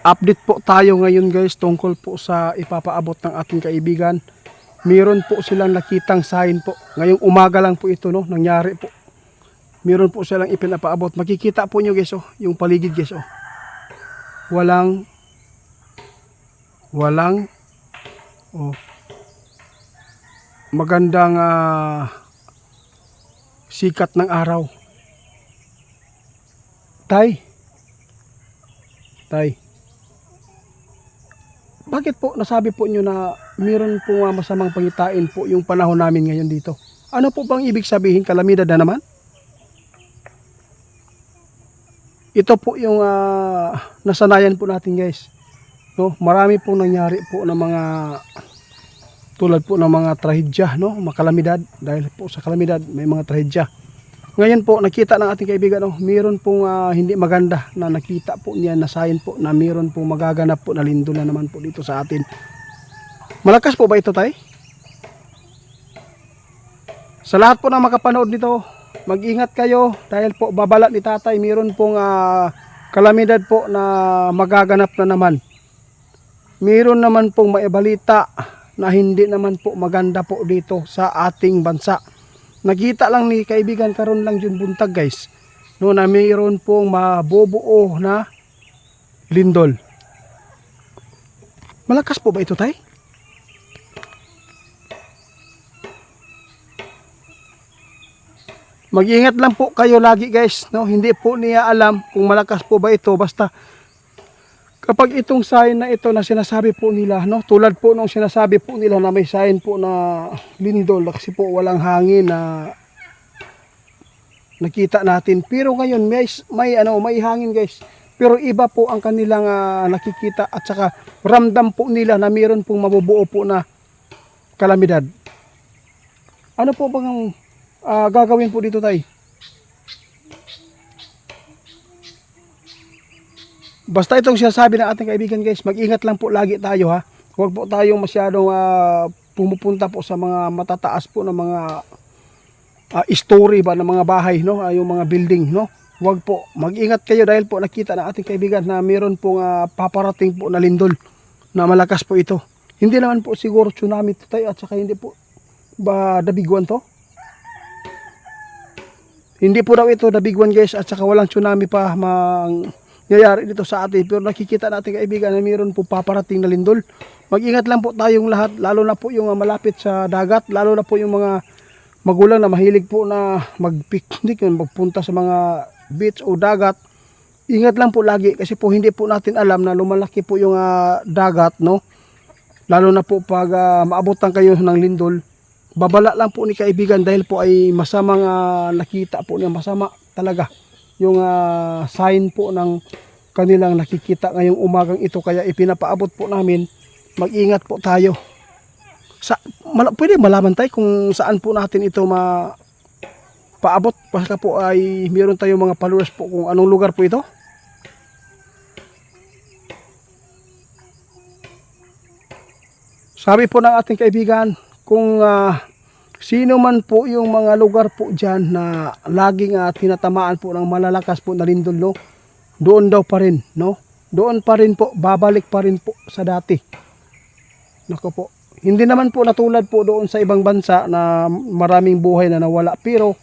Update po tayo ngayon guys tungkol po sa ipapaabot ng ating kaibigan. Meron po silang nakitang sign po. Ngayong umaga lang po ito, no, nangyari po. Meron po silang ipinapaabot. Makikita po nyo guys, oh, yung paligid guys, oh. Walang oh, magandang sikat ng araw. Tay, bakit po nasabi po nyo na meron po masamang pangitain po yung panahon namin ngayon dito? Ano po bang ibig sabihin? Kalamidad na naman? Ito po yung nasanayan po natin guys. No? Marami po nangyari po ng mga tulad po ng mga trahedya, no? Makalamidad. Dahil po sa kalamidad may mga trahedya. Ngayon po nakita ng ating kaibigan, no? Meron pong hindi maganda na nakita po niya na sign po na meron pong magaganap po na lindol na naman po dito sa atin. Malakas po ba ito tay? Sa lahat po na makapanood nito, mag-ingat kayo dahil po babala ni tatay, meron pong kalamidad po na magaganap na naman. Meron naman pong maibalita na hindi naman po maganda po dito sa ating bansa. Nakita lang ni kaibigan karon lang yung buntag guys, no, na mayroon pong mabubuo na lindol. Malakas po ba ito tay? Mag-ingat lang po kayo lagi guys, no? Hindi po niya alam kung malakas po ba ito, basta kapag itong sign na ito na sinasabi po nila, no, tulad po nung sinasabi po nila na may sign po na lindol kasi po walang hangin na nakita natin. Pero ngayon may hangin guys. Pero iba po ang kanilang nakikita at saka ramdam po nila na mayroon pong mabubuo po na kalamidad. Ano po bang gagawin po dito tay? Basta itong sinasabi ng ating kaibigan guys, mag-ingat lang po lagi tayo ha. Huwag po tayong masyadong pumupunta po sa mga matataas po na mga story ba ng mga bahay, no, yung mga building, no. Huwag po, mag-ingat kayo dahil po nakita ng ating kaibigan na meron pong paparating po na lindol na malakas po ito. Hindi naman po siguro tsunami ito tayo at saka hindi po ba dabiguan to? Hindi po daw ito dabiguan guys at saka walang tsunami pa nangyayari dito sa atin, pero nakikita natin kaibigan na mayroon po paparating na lindol. Mag-ingat lang po tayong lahat, lalo na po yung malapit sa dagat, lalo na po yung mga magulang na mahilig po na mag-picnic, magpunta sa mga beach o dagat. Ingat lang po lagi kasi po hindi po natin alam na lumalaki po yung dagat, no? Lalo na po pag maabutan kayo ng lindol, babala lang po ni kaibigan dahil po ay masamang nakita po niya, masama talaga yung sign po ng kanilang nakikita ngayong umagang ito, kaya ipinapaabot po namin. Mag-ingat po tayo. Pwede malaman tayo kung saan po natin ito paabot, basta po ay meron tayong mga followers po kung anong lugar po ito. Sabi po ng ating kaibigan, kung sino man po yung mga lugar po dyan na laging tinatamaan po ng malalakas po na lindol, no, doon daw pa rin, no? Doon pa rin po, babalik pa rin po sa dati. Nako po. Hindi naman po natulad po doon sa ibang bansa na maraming buhay na nawala. Pero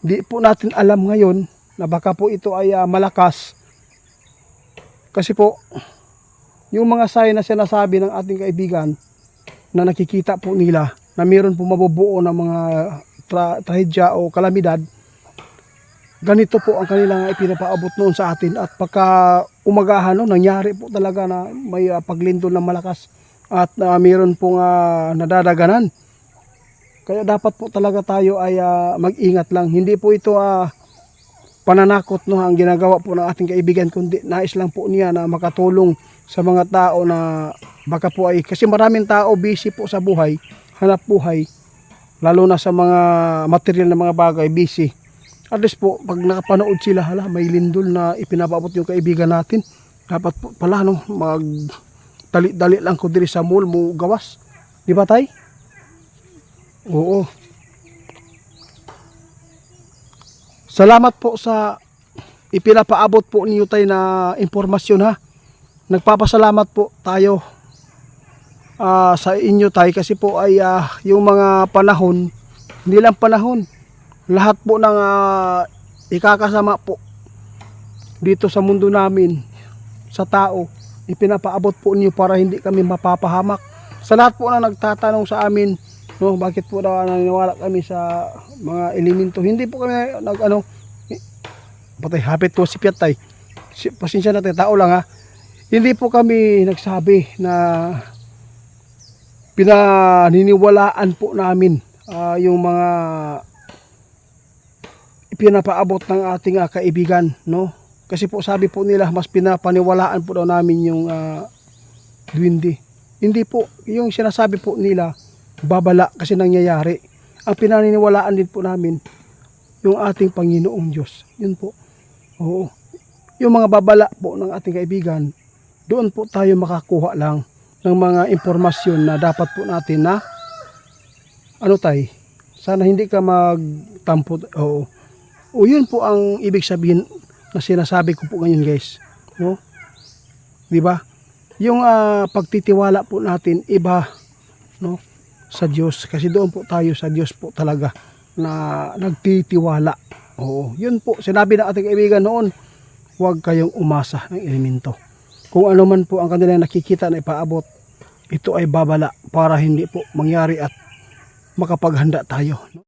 di po natin alam ngayon na baka po ito ay malakas. Kasi po, yung mga sign na sinasabi ng ating kaibigan na nakikita po nila na mayroon po mabubuo ng mga trahedya o kalamidad, ganito po ang kanilang ipinapaabot noon sa atin. At pagka umagahan, no, nangyari po talaga na may paglindol na malakas at mayroon pong nadadaganan. Kaya dapat po talaga tayo ay mag-ingat lang. Hindi po ito pananakot, no, ang ginagawa po ng ating kaibigan, kundi nais lang po niya na makatulong sa mga tao na baka po ay, kasi maraming tao busy po sa buhay, hanap buhay, lalo na sa mga material na mga bagay, busy. At least po, pag nakapanood sila, hala, may lindol na ipinapaabot yung kaibigan natin, dapat po pala, no, dali lang ko diri sa mall mo gawas. Di ba tay? Oo. Salamat po sa ipinapaabot po niyo tayo na impormasyon ha. nagpapasalamat po tayo sa inyo tayo kasi po ay yung mga panahon, hindi lang panahon, lahat po ng ikakasama po dito sa mundo namin, sa tao, ipinapaabot po niyo para hindi kami mapapahamak. Sa lahat po na nagtatanong sa amin, no, bakit po daw naniniwala kami sa mga elemento, hindi po kami patay, hapit ko si Piatay, pasensya natin, tao lang ha. Hindi po kami nagsabi na pinaniniwalaan po namin yung mga ipinapaabot ng ating kaibigan, no? Kasi po sabi po nila mas pinapaniwalaan po daw namin yung duwende. Hindi po, yung sinasabi po nila babala kasi nangyayari. Ang pinaniniwalaan din po namin yung ating Panginoong Diyos. Yun po. Oo. Yung mga babala po ng ating kaibigan, doon po tayo makakuha lang ng mga impormasyon na dapat po natin na sana hindi ka magtampo. Oo. O yun po ang ibig sabihin na sinasabi ko po ngayon, guys. No? 'Di ba? Yung pagtitiwala po natin iba, no, sa Diyos, kasi doon po tayo sa Diyos po talaga na nagtitiwala. Oo, yun po sinabi ng ating kaibigan noon, huwag kayong umasa ng elemento. Kung ano man po ang kanilang nakikita na ipaabot, ito ay babala para hindi po mangyari at makapaghanda tayo.